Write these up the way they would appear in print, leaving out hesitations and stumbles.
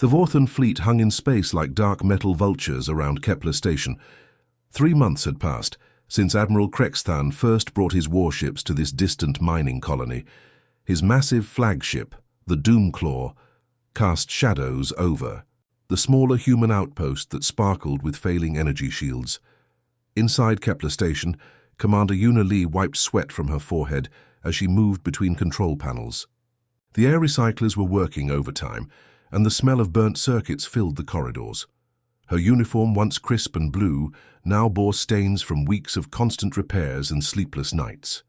The Vorthan fleet hung in space like dark metal vultures around Kepler Station. 3 months had passed since Admiral Krexthan first brought his warships to this distant mining colony. His massive flagship, the Doomclaw, cast shadows over the smaller human outpost that sparkled with failing energy shields. Inside Kepler Station, Commander Una Lee wiped sweat from her forehead as she moved between control panels. The air recyclers were working overtime, and the smell of burnt circuits filled the corridors. Her uniform, once crisp and blue, now bore stains from weeks of constant repairs and sleepless nights.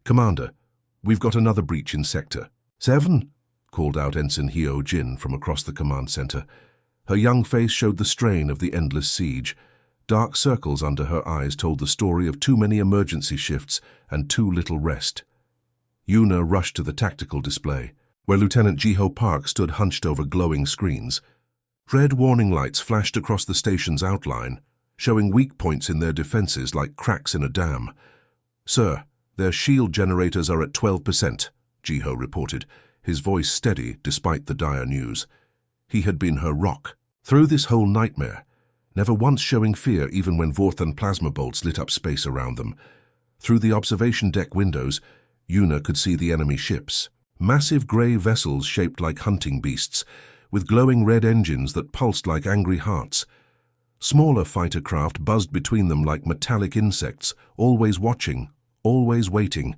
"Commander, we've got another breach in Sector 7, called out Ensign Hyo Jin from across the command center. Her young face showed the strain of the endless siege. Dark circles under her eyes told the story of too many emergency shifts and too little rest. Una rushed to the tactical display, where Lieutenant Jiho Park stood hunched over glowing screens. Red warning lights flashed across the station's outline, showing weak points in their defenses like cracks in a dam. "Sir, their shield generators are at 12%, Jiho reported, his voice steady despite the dire news. He had been her rock through this whole nightmare, never once showing fear even when Vorthan plasma bolts lit up space around them. Through the observation deck windows, Una could see the enemy ships. Massive grey vessels shaped like hunting beasts, with glowing red engines that pulsed like angry hearts. Smaller fighter craft buzzed between them like metallic insects, always watching, always waiting.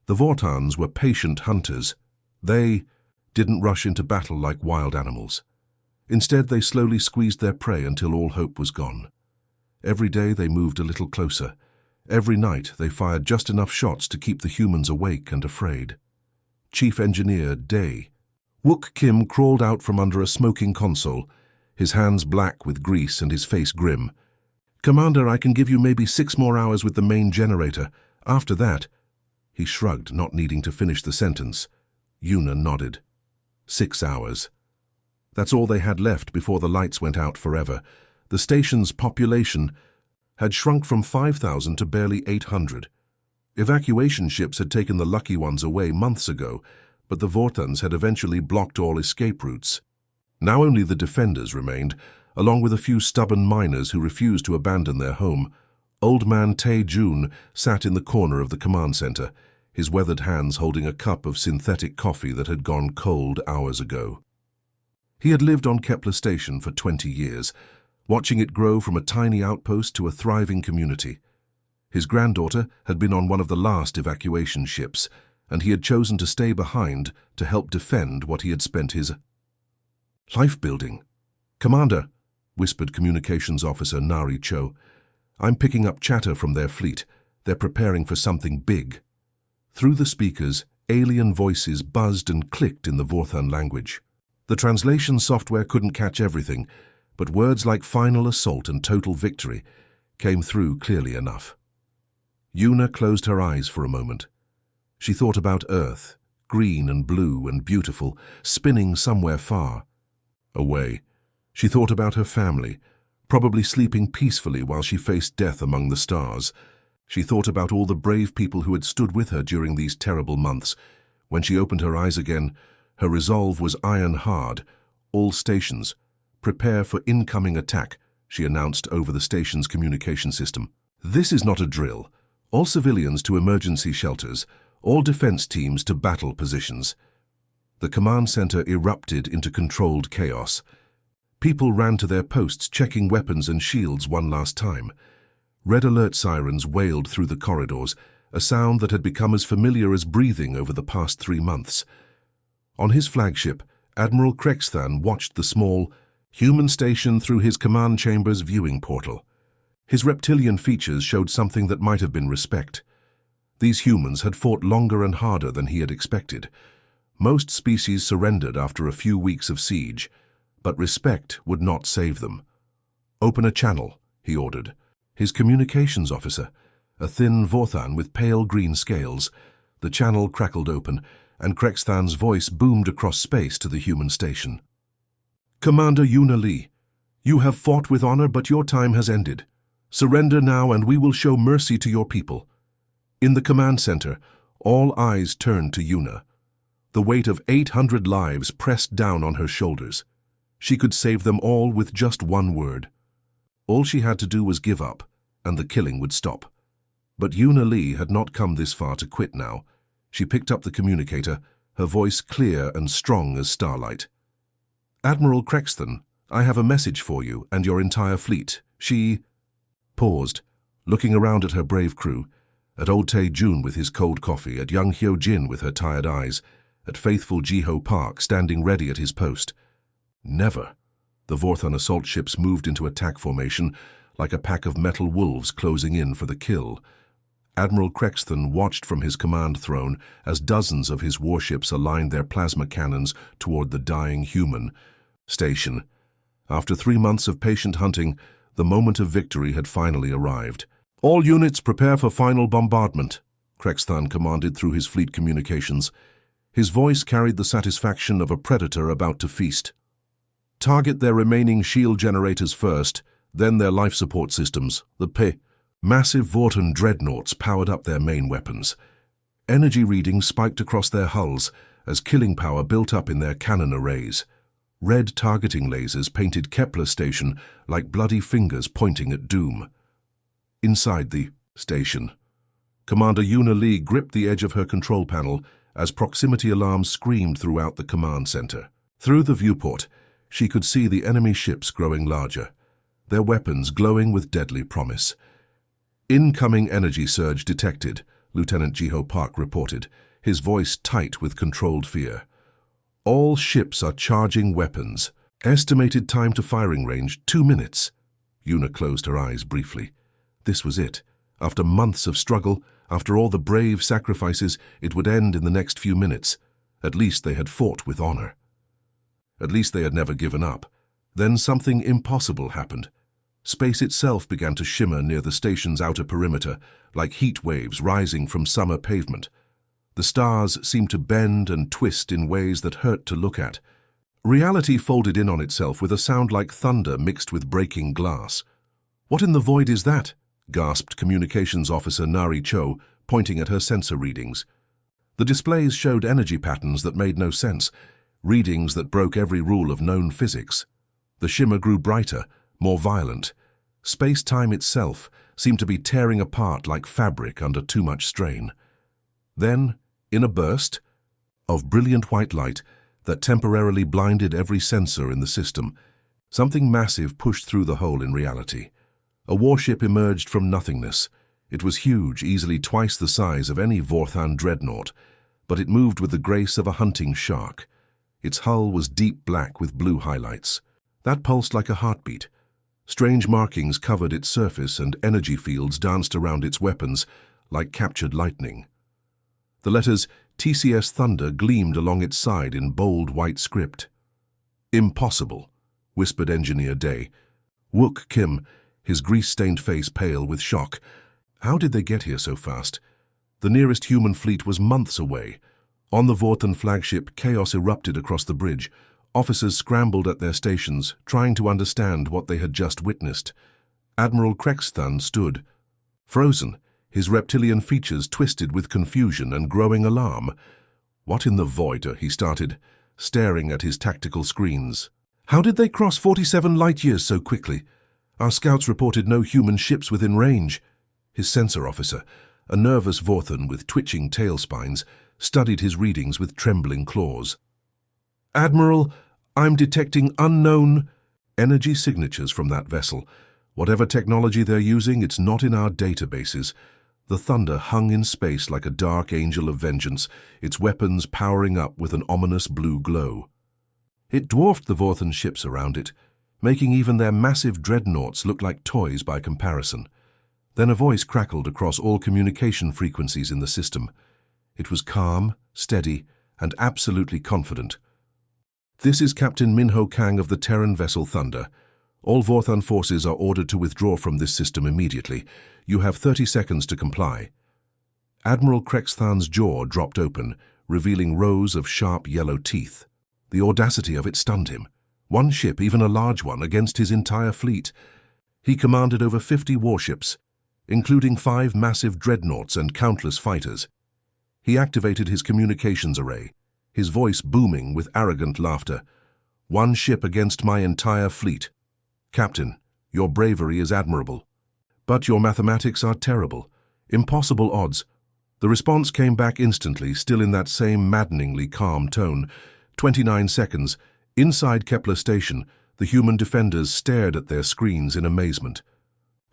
The Vortans were patient hunters. They didn't rush into battle like wild animals. Instead, they slowly squeezed their prey until all hope was gone. Every day they moved a little closer. Every night they fired just enough shots to keep the humans awake and afraid. Chief Engineer Day Wook Kim crawled out from under a smoking console, his hands black with grease and his face grim. "Commander, I can give you maybe 6 more hours with the main generator. After that—" He shrugged, not needing to finish the sentence. Una nodded. 6 hours. That's all they had left before the lights went out forever. The station's population had shrunk from 5,000 to barely 800. Evacuation ships had taken the lucky ones away months ago, but the Vorthans had eventually blocked all escape routes. Now only the defenders remained, along with a few stubborn miners who refused to abandon their home. Old man Tae Jun sat in the corner of the command center, his weathered hands holding a cup of synthetic coffee that had gone cold hours ago. He had lived on Kepler Station for 20 years, watching it grow from a tiny outpost to a thriving community. His granddaughter had been on one of the last evacuation ships, and he had chosen to stay behind to help defend what he had spent his life building. "Commander," whispered Communications Officer Nari Cho, "I'm picking up chatter from their fleet. They're preparing for something big." Through the speakers, alien voices buzzed and clicked in the Vorthan language. The translation software couldn't catch everything, but words like final assault and total victory came through clearly enough. Una closed her eyes for a moment. She thought about Earth, green and blue and beautiful, spinning somewhere far away. She thought about her family, probably sleeping peacefully while she faced death among the stars. She thought about all the brave people who had stood with her during these terrible months. When she opened her eyes again, her resolve was iron hard. "All stations, prepare for incoming attack," she announced over the station's communication system. "This is not a drill. All civilians to emergency shelters, all defense teams to battle positions." The command center erupted into controlled chaos. People ran to their posts, checking weapons and shields one last time. Red alert sirens wailed through the corridors, a sound that had become as familiar as breathing over the past 3 months. On his flagship, Admiral Krexthan watched the small human station through his command chamber's viewing portal. His reptilian features showed something that might have been respect. These humans had fought longer and harder than he had expected. Most species surrendered after a few weeks of siege, but respect would not save them. "Open a channel," he ordered. His communications officer, a thin Vorthan with pale green scales. The channel crackled open, and Krexthan's voice boomed across space to the human station. "Commander Una Lee, you have fought with honor, but your time has ended. Surrender now and we will show mercy to your people." In the command center, all eyes turned to Una. The weight of 800 lives pressed down on her shoulders. She could save them all with just one word. All she had to do was give up, and the killing would stop. But Una Lee had not come this far to quit now. She picked up the communicator, her voice clear and strong as starlight. "Admiral Crexton, I have a message for you and your entire fleet." She paused, looking around at her brave crew, at old Tae Jun with his cold coffee, at young Hyo Jin with her tired eyes, at faithful Ji-ho Park standing ready at his post. Never. The Vorthon assault ships moved into attack formation like a pack of metal wolves closing in for the kill. Admiral Crexton watched from his command throne as dozens of his warships aligned their plasma cannons toward the dying human station. After 3 months of patient hunting, the moment of victory had finally arrived. "All units prepare for final bombardment," Crexton commanded through his fleet communications. His voice carried the satisfaction of a predator about to feast. "Target their remaining shield generators first, then their life support systems, the P." Massive Vorton dreadnoughts powered up their main weapons. Energy readings spiked across their hulls as killing power built up in their cannon arrays. Red targeting lasers painted Kepler Station like bloody fingers pointing at doom. Inside the station, Commander Una Lee gripped the edge of her control panel as proximity alarms screamed throughout the command center. Through the viewport, she could see the enemy ships growing larger, their weapons glowing with deadly promise. "Incoming energy surge detected," Lieutenant Ji-ho Park reported, his voice tight with controlled fear. "All ships are charging weapons. Estimated time to firing range, 2 minutes." Una closed her eyes briefly. This was it. After months of struggle, after all the brave sacrifices, it would end in the next few minutes. At least they had fought with honor. At least they had never given up. Then something impossible happened. Space itself began to shimmer near the station's outer perimeter, like heat waves rising from summer pavement. The stars seemed to bend and twist in ways that hurt to look at. Reality folded in on itself with a sound like thunder mixed with breaking glass. "What in the void is that?" gasped Communications Officer Nari Cho, pointing at her sensor readings. The displays showed energy patterns that made no sense, readings that broke every rule of known physics. The shimmer grew brighter, more violent. Space-time itself seemed to be tearing apart like fabric under too much strain. Then, in a burst of brilliant white light that temporarily blinded every sensor in the system, something massive pushed through the hole in reality. A warship emerged from nothingness. It was huge, easily twice the size of any Vorthon dreadnought, but it moved with the grace of a hunting shark. Its hull was deep black with blue highlights. That pulsed like a heartbeat. Strange markings covered its surface and energy fields danced around its weapons like captured lightning. The letters TCS Thunder gleamed along its side in bold white script. "Impossible," whispered Engineer Day. Wook Kim, his grease-stained face pale with shock. How did they get here so fast? The nearest human fleet was months away. On the Vorthon flagship, chaos erupted across the bridge. Officers scrambled at their stations, trying to understand what they had just witnessed. Admiral Crexton stood, frozen, his reptilian features twisted with confusion and growing alarm. "What in the void?" he started, staring at his tactical screens. "How did they cross 47 light-years so quickly? Our scouts reported no human ships within range." His sensor officer, a nervous Vorthon with twitching tail spines, studied his readings with trembling claws. "Admiral, I'm detecting unknown energy signatures from that vessel. Whatever technology they're using, it's not in our databases." The Thunder hung in space like a dark angel of vengeance, its weapons powering up with an ominous blue glow. It dwarfed the Vorthon ships around it, making even their massive dreadnoughts look like toys by comparison. Then a voice crackled across all communication frequencies in the system. It was calm, steady, and absolutely confident. "This is Captain Minho Kang of the Terran vessel Thunder. All Vorthon forces are ordered to withdraw from this system immediately. You have 30 seconds to comply." Admiral Crexton's jaw dropped open, revealing rows of sharp yellow teeth. The audacity of it stunned him. One ship, even a large one, against his entire fleet. He commanded over 50 warships, including 5 massive dreadnoughts and countless fighters. He activated his communications array, his voice booming with arrogant laughter. One ship against my entire fleet. Captain, your bravery is admirable. But your mathematics are terrible. Impossible odds. The response came back instantly, still in that same maddeningly calm tone. 29 seconds. Inside Kepler Station, the human defenders stared at their screens in amazement.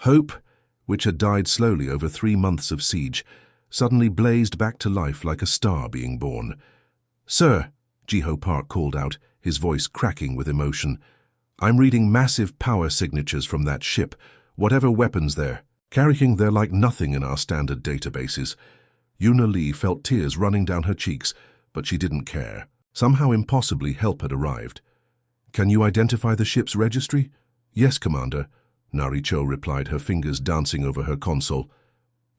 Hope, which had died slowly over 3 months of siege, suddenly blazed back to life like a star being born. "Sir," Jiho Park called out, his voice cracking with emotion, "I'm reading massive power signatures from that ship, whatever weapons they're carrying. They're like nothing in our standard databases." Yuna Lee felt tears running down her cheeks, but she didn't care. Somehow impossibly help had arrived. "Can you identify the ship's registry?" "Yes, Commander," Nari Cho replied, her fingers dancing over her console.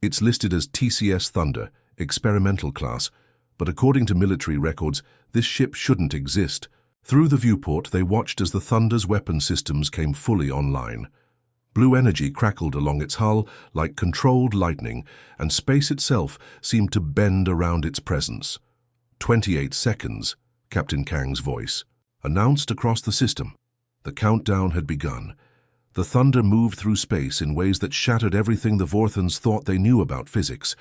"It's listed as TCS Thunder, experimental class, but according to military records, this ship shouldn't exist." Through the viewport, they watched as the Thunder's weapon systems came fully online. Blue energy crackled along its hull like controlled lightning, and space itself seemed to bend around its presence. 28 seconds, Captain Kang's voice announced across the system. The countdown had begun. The Thunder moved through space in ways that shattered everything the Vorthans thought they knew about physics.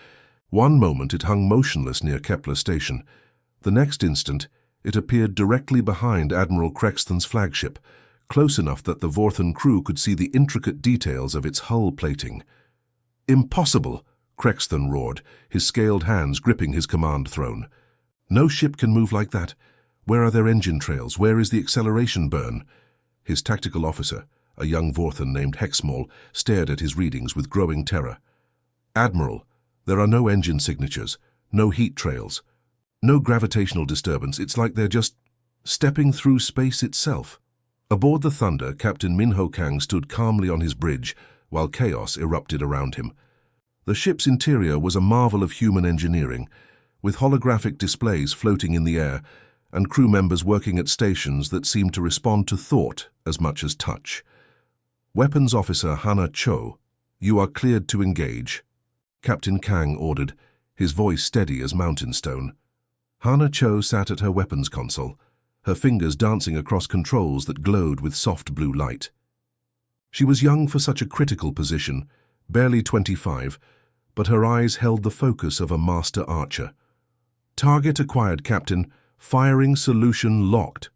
One moment it hung motionless near Kepler Station. The next instant, it appeared directly behind Admiral Crexton's flagship, close enough that the Vorthan crew could see the intricate details of its hull plating. "Impossible!" Crexton roared, his scaled hands gripping his command throne. "No ship can move like that. Where are their engine trails? Where is the acceleration burn?" His tactical officer, a young Vorthan named Hexmall, stared at his readings with growing terror. "Admiral, there are no engine signatures, no heat trails, no gravitational disturbance. It's like they're just stepping through space itself." Aboard the Thunder, Captain Minho Kang stood calmly on his bridge while chaos erupted around him. The ship's interior was a marvel of human engineering, with holographic displays floating in the air and crew members working at stations that seemed to respond to thought as much as touch. "Weapons Officer Hana Cho, you are cleared to engage," Captain Kang ordered, his voice steady as mountain stone. Hana Cho sat at her weapons console, her fingers dancing across controls that glowed with soft blue light. She was young for such a critical position, barely 25, but her eyes held the focus of a master archer. "Target acquired, Captain. Firing solution locked."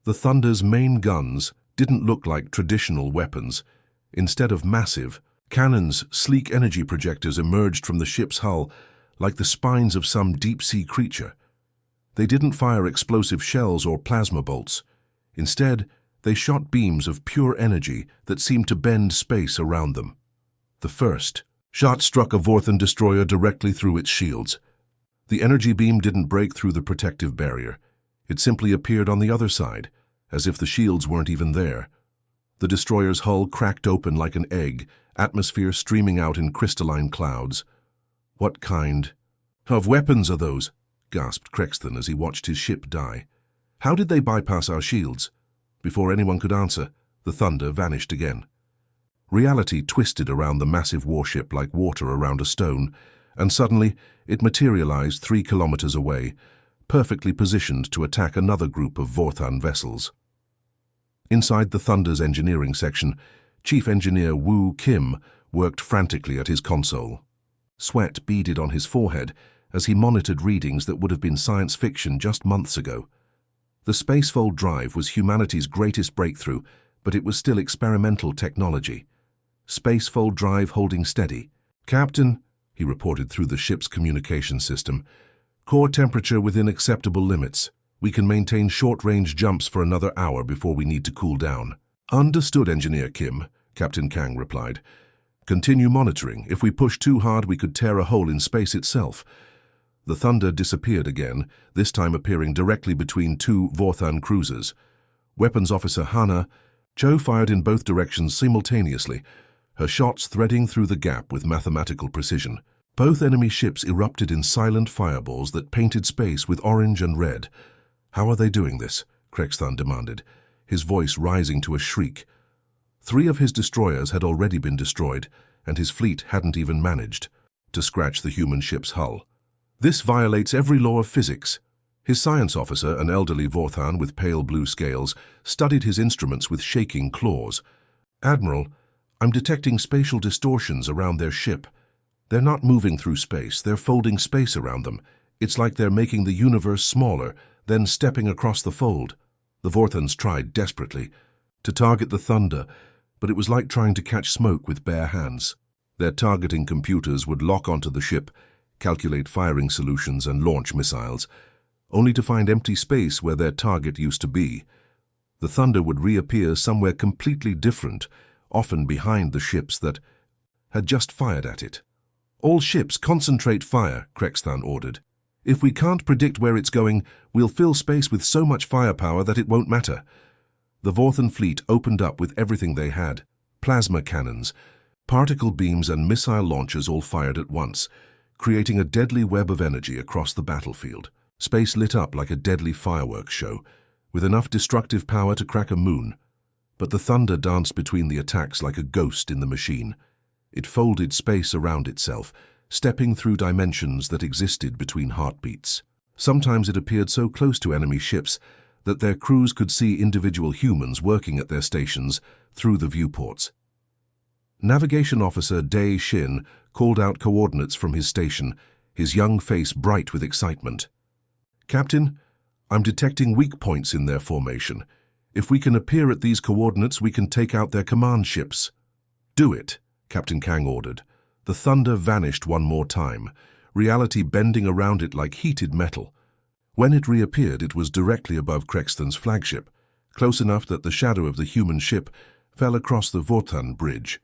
The Thunder's main guns didn't look like traditional weapons. Instead of massive, cannons, sleek energy projectors emerged from the ship's hull like the spines of some deep-sea creature. They didn't fire explosive shells or plasma bolts. Instead, they shot beams of pure energy that seemed to bend space around them. The first shot struck a Vorthan destroyer directly through its shields. The energy beam didn't break through the protective barrier. It simply appeared on the other side, as if the shields weren't even there. The destroyer's hull cracked open like an egg, atmosphere streaming out in crystalline clouds. "What kind of weapons are those?" gasped Crexton as he watched his ship die. "How did they bypass our shields?" Before anyone could answer, the Thunder vanished again. Reality twisted around the massive warship like water around a stone, and suddenly it materialized 3 kilometers away, perfectly positioned to attack another group of Vorthan vessels. Inside the Thunder's engineering section, Chief Engineer Woo Kim worked frantically at his console. Sweat beaded on his forehead as he monitored readings that would have been science fiction just months ago. The spacefold drive was humanity's greatest breakthrough, but it was still experimental technology. Spacefold drive holding steady. "Captain," he reported through the ship's communication system, "core temperature within acceptable limits. We can maintain short-range jumps for another hour before we need to cool down." "Understood, Engineer Kim," Captain Kang replied. "Continue monitoring. If we push too hard, we could tear a hole in space itself." The Thunder disappeared again, this time appearing directly between 2 Vorthan cruisers. Weapons Officer Hana Cho fired in both directions simultaneously, her shots threading through the gap with mathematical precision. Both enemy ships erupted in silent fireballs that painted space with orange and red. "How are they doing this?" Crexton demanded, his voice rising to a shriek. 3 of his destroyers had already been destroyed, and his fleet hadn't even managed to scratch the human ship's hull. "This violates every law of physics." His science officer, an elderly Vorthan with pale blue scales, studied his instruments with shaking claws. "Admiral, I'm detecting spatial distortions around their ship. They're not moving through space, they're folding space around them. It's like they're making the universe smaller, then stepping across the fold." The Vorthans tried desperately to target the Thunder, but it was like trying to catch smoke with bare hands. Their targeting computers would lock onto the ship, calculate firing solutions and launch missiles, only to find empty space where their target used to be. The Thunder would reappear somewhere completely different, often behind the ships that had just fired at it. "All ships concentrate fire," Krexthan ordered. "If we can't predict where it's going, we'll fill space with so much firepower that it won't matter." The Vorthan fleet opened up with everything they had: plasma cannons, particle beams and missile launchers all fired at once, creating a deadly web of energy across the battlefield. Space lit up like a deadly fireworks show, with enough destructive power to crack a moon. But the Thunder danced between the attacks like a ghost in the machine. It folded space around itself, stepping through dimensions that existed between heartbeats. Sometimes it appeared so close to enemy ships that their crews could see individual humans working at their stations through the viewports. Navigation Officer Day Shin called out coordinates from his station, his young face bright with excitement. "Captain, I'm detecting weak points in their formation. If we can appear at these coordinates, we can take out their command ships." "Do it," Captain Kang ordered. The Thunder vanished one more time, reality bending around it like heated metal. When it reappeared, it was directly above Krexthan's flagship, close enough that the shadow of the human ship fell across the Vorthan bridge.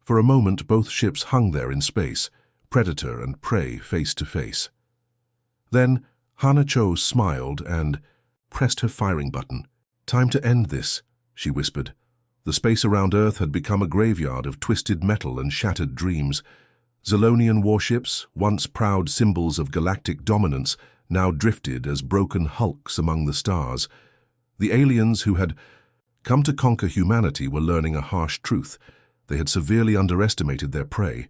For a moment, both ships hung there in space, predator and prey face to face. Then Hana Cho smiled and pressed her firing button. "Time to end this," she whispered. The space around Earth had become a graveyard of twisted metal and shattered dreams. Zolonian warships, once proud symbols of galactic dominance, now drifted as broken hulks among the stars. The aliens who had come to conquer humanity were learning a harsh truth. They had severely underestimated their prey.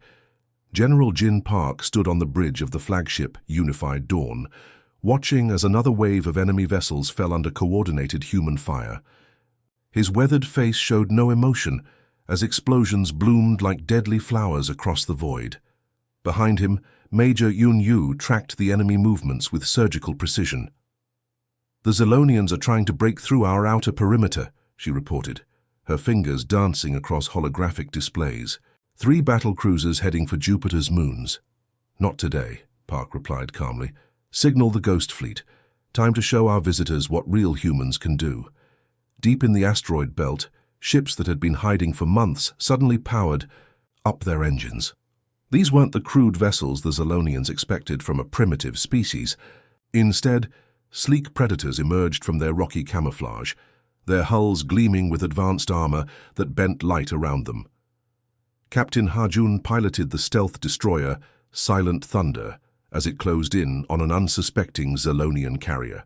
General Jin Park stood on the bridge of the flagship Unified Dawn, watching as another wave of enemy vessels fell under coordinated human fire. His weathered face showed no emotion as explosions bloomed like deadly flowers across the void. Behind him, Major Yun Yu tracked the enemy movements with surgical precision. "The Zolonians are trying to break through our outer perimeter," she reported, her fingers dancing across holographic displays. 3 battle cruisers heading for Jupiter's moons." "Not today," Park replied calmly. "Signal the Ghost Fleet. Time to show our visitors what real humans can do." Deep in the asteroid belt, ships that had been hiding for months suddenly powered up their engines. These weren't the crude vessels the Zolonians expected from a primitive species. Instead, sleek predators emerged from their rocky camouflage, their hulls gleaming with advanced armor that bent light around them. Captain Hajun piloted the stealth destroyer Silent Thunder as it closed in on an unsuspecting Zolonian carrier.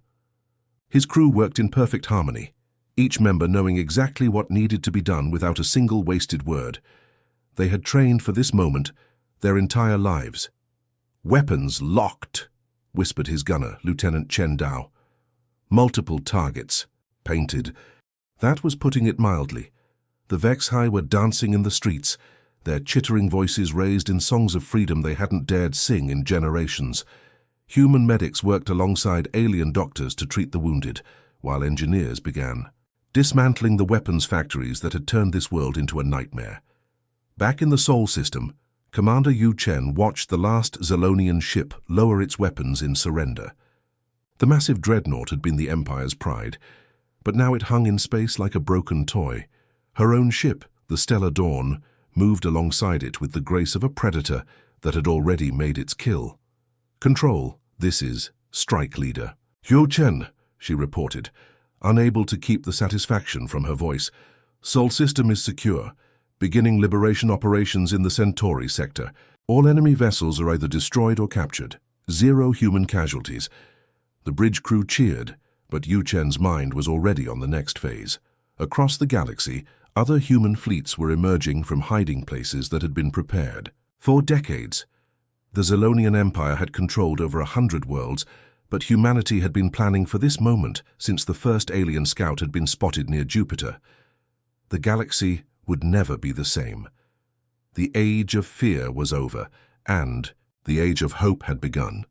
His crew worked in perfect harmony, each member knowing exactly what needed to be done without a single wasted word. They had trained for this moment their entire lives. "Weapons locked," whispered his gunner, Lieutenant Chen Dao. "Multiple targets," painted. That was putting it mildly. The Vexhai were dancing in the streets, their chittering voices raised in songs of freedom they hadn't dared sing in generations. Human medics worked alongside alien doctors to treat the wounded, while engineers began dismantling the weapons factories that had turned this world into a nightmare. Back in the Sol system, Commander Yu Chen watched the last Zolonian ship lower its weapons in surrender. The massive dreadnought had been the Empire's pride, but now it hung in space like a broken toy. Her own ship, the Stellar Dawn, moved alongside it with the grace of a predator that had already made its kill. "Control, this is Strike Leader." "Yu Chen," she reported, unable to keep the satisfaction from her voice. "Sol system is secure. Beginning liberation operations in the Centauri sector. All enemy vessels are either destroyed or captured. 0 human casualties." The bridge crew cheered, but Yu Chen's mind was already on the next phase. Across the galaxy, other human fleets were emerging from hiding places that had been prepared. For decades, the Zolonian Empire had controlled over 100 worlds, but humanity had been planning for this moment since the first alien scout had been spotted near Jupiter. The galaxy would never be the same. The age of fear was over, and the age of hope had begun.